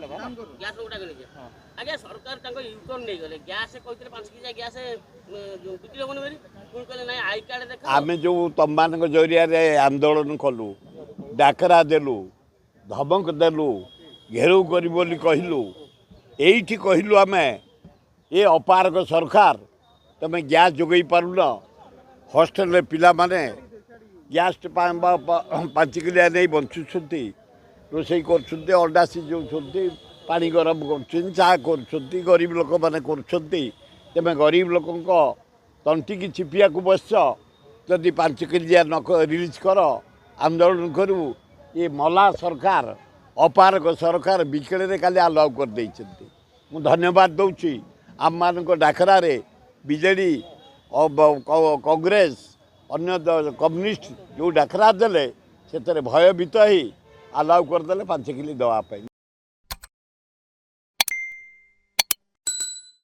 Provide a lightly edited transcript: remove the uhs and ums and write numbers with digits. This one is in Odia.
ଗ୍ୟାସ୍ ଗୁଡ଼ାକ ନିଜେ ଆଜ୍ଞା ସରକାର ତାଙ୍କ ୟୁଟର୍ନ ନେଇଗଲେ ଗ୍ୟାସ୍ କହିଥିଲେ 5 କେଜିଆ ଗ୍ୟାସ୍ ବିକ୍ରି ହେବନି ବୋଲି ପୁଣି କହିଲେ ନାଇଁ ଆଇ କାର୍ଡ ଦେଖ ଆମେ ଯେଉଁ ତମମାନଙ୍କ ଜରିଆରେ ଆନ୍ଦୋଳନ କଲୁ ଡାକରା ଦେଲୁ ଧମକ ଦେଲୁ ଘେରାଉ କରିବୁ ବୋଲି କହିଲୁ ଏଇଠି କହିଲୁ ଆମେ ଏ ଅପାରଗ ସରକାର ତମେ ଗ୍ୟାସ୍ ଯୋଗାଇ ପାରୁନ ହଷ୍ଟେଲରେ ପିଲାମାନେ ଗ୍ୟାସ୍ 5 କିଲିଆ ନେଇ ବଞ୍ଚୁଛନ୍ତି ରୋଷେଇ କରୁଛନ୍ତି ଅଣ୍ଡା ସିଝାଉଛନ୍ତି ପାଣି ଗରମ କରୁଛନ୍ତି ଚାହା କରୁଛନ୍ତି ଗରିବ ଲୋକମାନେ କରୁଛନ୍ତି ତେବେ ଗରିବ ଲୋକଙ୍କ ତଣ୍ଟିକି ଚିପିବାକୁ ବସିଛ ଯଦି 5 କେଜିଆ ରିଲିଜ୍ କର ଆନ୍ଦୋଳନ କରିବୁ ଏ ମଲା ସରକାର ଅପାରଗ ସରକାର ବିକେଳରେ କାଲି ଆଲାଉ କରିଦେଇଛନ୍ତି ମୁଁ ଧନ୍ୟବାଦ ଦେଉଛି ଆମମାନଙ୍କ ଡାକରାରେ ବିଜେଡ଼ି କଂଗ୍ରେସ ଅନ୍ୟ କମ୍ୟୁନିଷ୍ଟ ଯେଉଁ ଡାକରା ଦେଲେ ସେଥିରେ ଭୟଭୀତ ହେଇ ଆଲାଉ କରିଦେଲେ 5 କିଲି ଦେବା ପାଇଁ।